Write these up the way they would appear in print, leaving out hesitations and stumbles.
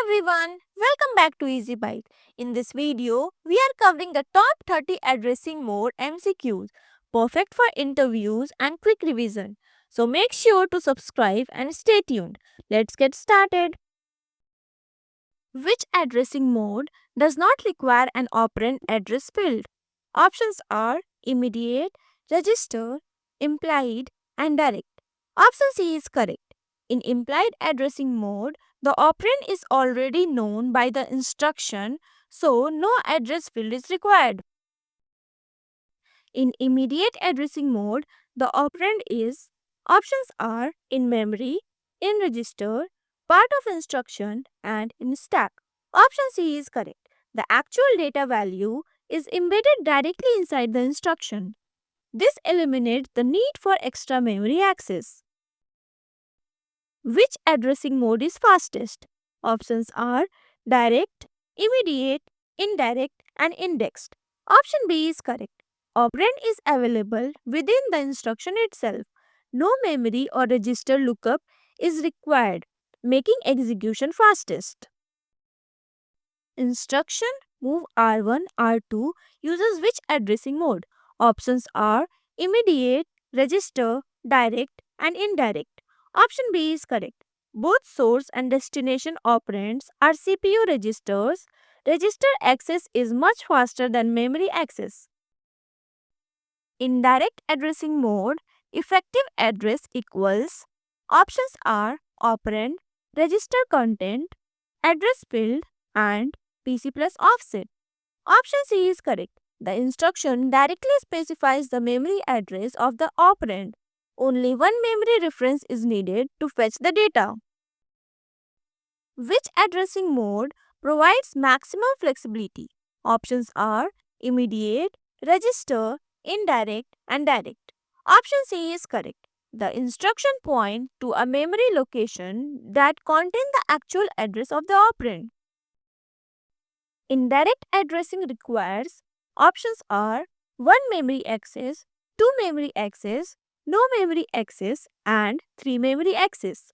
everyone, welcome back to Easy Byte. In this video, we are covering the top 30 addressing mode MCQs, perfect for interviews and quick revision. So make sure to subscribe and stay tuned. Let's get started. Which addressing mode does not require an operand address field? Options are immediate, register, implied, and direct. Option C is correct. In implied addressing mode, the operand is already known by the instruction, so no address field is required. In immediate addressing mode, the operand is options are in memory, in register, part of instruction, and in stack. Option C is correct. The actual data value is embedded directly inside the instruction. This eliminates the need for extra memory access. Which addressing mode is fastest? Options are direct, immediate, indirect, and indexed. Option B is correct. Operand is available within the instruction itself. No memory or register lookup is required, making execution fastest. Instruction move R1, R2 uses which addressing mode? Options are immediate, register, direct, and indirect. Option B is correct. Both source and destination operands are CPU registers. Register access is much faster than memory access. Indirect addressing mode, effective address equals options are operand, register content, address field, and PC plus offset. Option C is correct. The instruction directly specifies the memory address of the operand. Only one memory reference is needed to fetch the data. Which addressing mode provides maximum flexibility? Options are immediate, register, indirect, and direct. Option C is correct. The instruction point to a memory location that contains the actual address of the operand. Indirect addressing requires options are 1 memory access, 2 memory access, no memory access, and 3 memory access.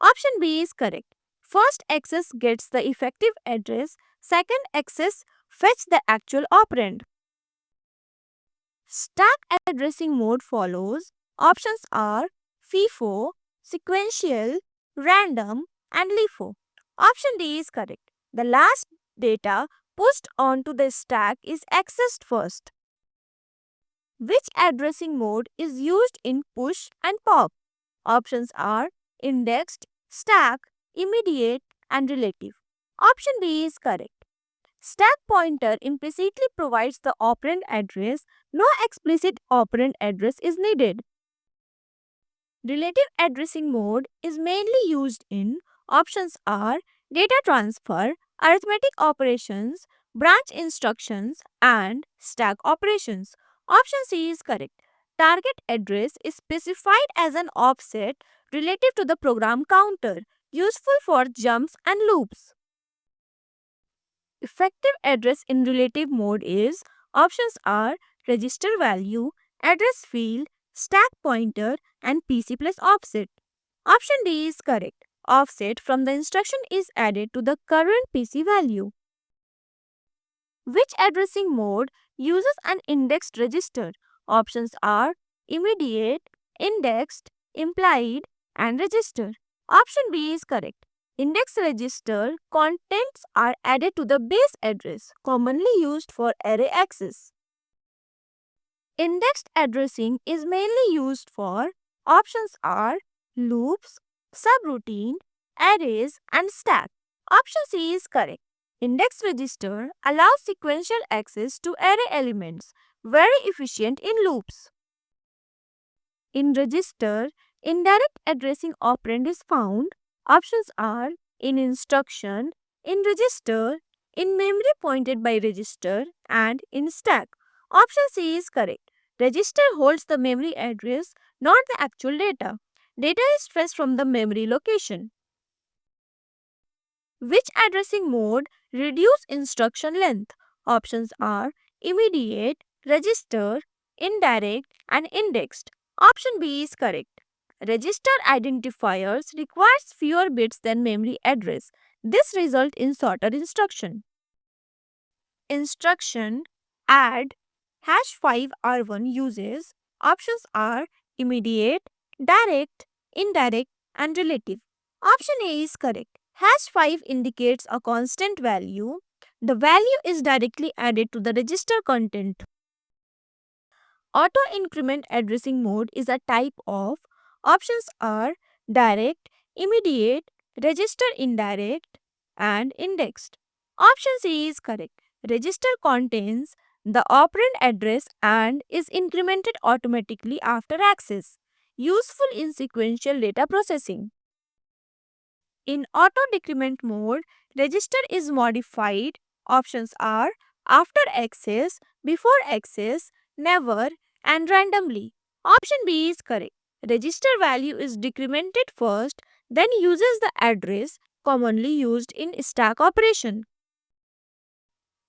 Option B is correct. First access gets the effective address, second access fetch the actual operand. Stack addressing mode follows. Options are FIFO, sequential, random, and LIFO. Option D is correct. The last data pushed onto the stack is accessed first. Which addressing mode is used in push and pop? Options are indexed, stack, immediate, and relative. Option B is correct. Stack pointer implicitly provides the operand address. No explicit operand address is needed. Relative addressing mode is mainly used in options are data transfer, arithmetic operations, branch instructions, and stack operations. Option C is correct. Target address is specified as an offset relative to the program counter, useful for jumps and loops. Effective address in relative mode is options are register value, address field, stack pointer, and PC plus offset. Option D is correct. Offset from the instruction is added to the current PC value. Which addressing mode uses an indexed register? Options are immediate, indexed, implied, and register. Option B is correct. Index register contents are added to the base address, commonly used for array access. Indexed addressing is mainly used for options are loops, subroutine, arrays, and stack. Option C is correct. Index register allows sequential access to array elements, very efficient in loops. In register, indirect addressing operand is found. Options are in instruction, in register, in memory pointed by register, and in stack. Option C is correct. Register holds the memory address, not the actual data. Data is fetched from the memory location. Which addressing mode reduce instruction length? Options are immediate, register, indirect, and indexed. Option B is correct. Register identifiers requires fewer bits than memory address. This results in shorter instruction. Instruction add #5R1 uses options are immediate, direct, indirect, and relative. Option A is correct. #5 indicates a constant value. The value is directly added to the register content. Auto increment addressing mode is a type of. Options are direct, immediate, register indirect, and indexed. Option C is correct. Register contains the operand address and is incremented automatically after access. Useful in sequential data processing. In auto decrement mode, register is modified. Options are after access, before access, never, and randomly. Option B is correct. Register value is decremented first, then uses the address commonly used in stack operation.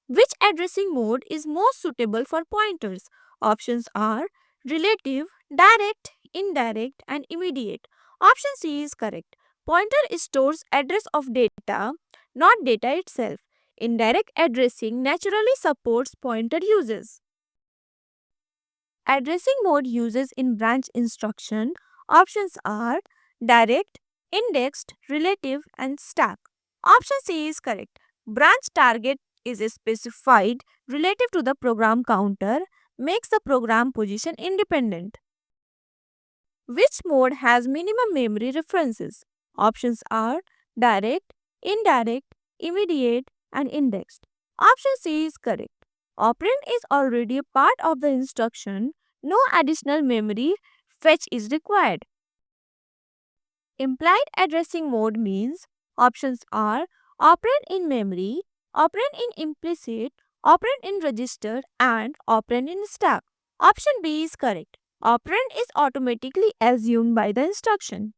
Which addressing mode is most suitable for pointers? Options are relative, direct, indirect, and immediate. Option C is correct. Pointer stores address of data, not data itself. Indirect addressing naturally supports pointer uses. Addressing mode uses in branch instruction. Options are direct, indexed, relative, and stack. Option C is correct. Branch target is specified relative to the program counter, makes the program position independent. Which mode has minimum memory references? Options are direct, indirect, immediate, and indexed. Option C is correct. Operand is already a part of the instruction, no additional memory fetch is required. Implied addressing mode means options are operand in memory, operand in implicit, operand in register, and operand in stack. Option B is correct. Operand is automatically assumed by the instruction.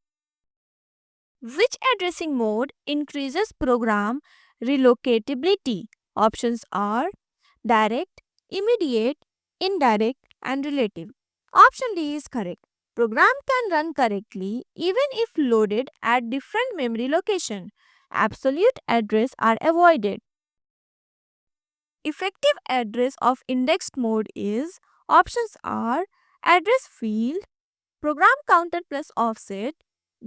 Which addressing mode increases program relocatability? Options are direct, immediate, indirect, and relative. Option D is correct. Program can run correctly even if loaded at different memory location. Absolute address are avoided. Effective address of indexed mode is options are address field, program counter plus offset,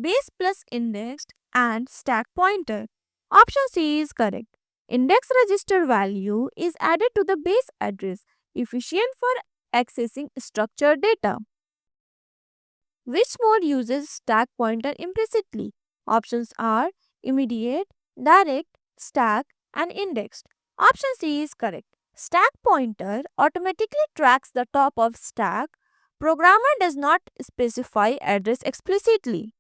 base plus indexed, and stack pointer. Option C is correct. Index register value is added to the base address, efficient for accessing structured data. Which mode uses stack pointer implicitly? Options are immediate, direct, stack, and indexed. Option C is correct. Stack pointer automatically tracks the top of stack. Programmer does not specify address explicitly.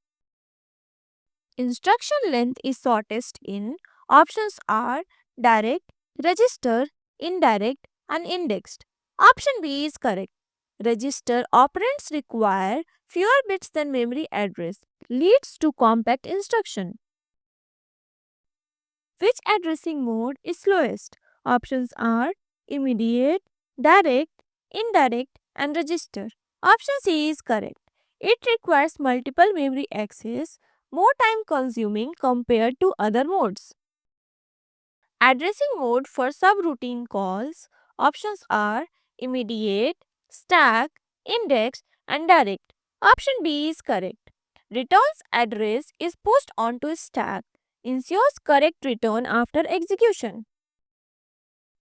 Instruction length is shortest in. Options are direct, register, indirect, and indexed. Option B is correct. Register operands require fewer bits than memory address, leads to compact instruction. Which addressing mode is slowest? Options are immediate, direct, indirect, and register. Option C is correct. It requires multiple memory access, more time consuming compared to other modes. Addressing mode for subroutine calls. Options are immediate, stack, index, and direct. Option B is correct. Returns address is pushed onto stack, ensures correct return after execution.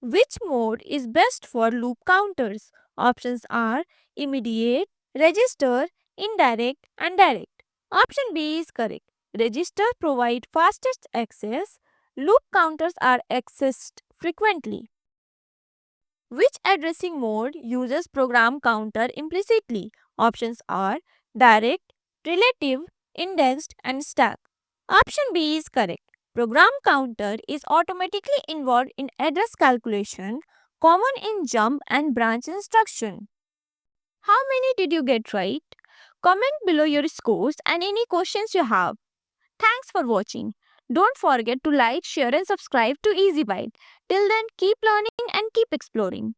Which mode is best for loop counters? Options are immediate, register, indirect, and direct. Option B is correct. Register provide fastest access. Loop counters are accessed frequently. Which addressing mode uses program counter implicitly? Options are direct, relative, indexed, and stack. Option B is correct. Program counter is automatically involved in address calculation, common in jump and branch instruction. How many did you get right? Comment below your scores and any questions you have. Thanks for watching. Don't forget to like, share, and subscribe to Ezzy Byte. Till then, keep learning and keep exploring.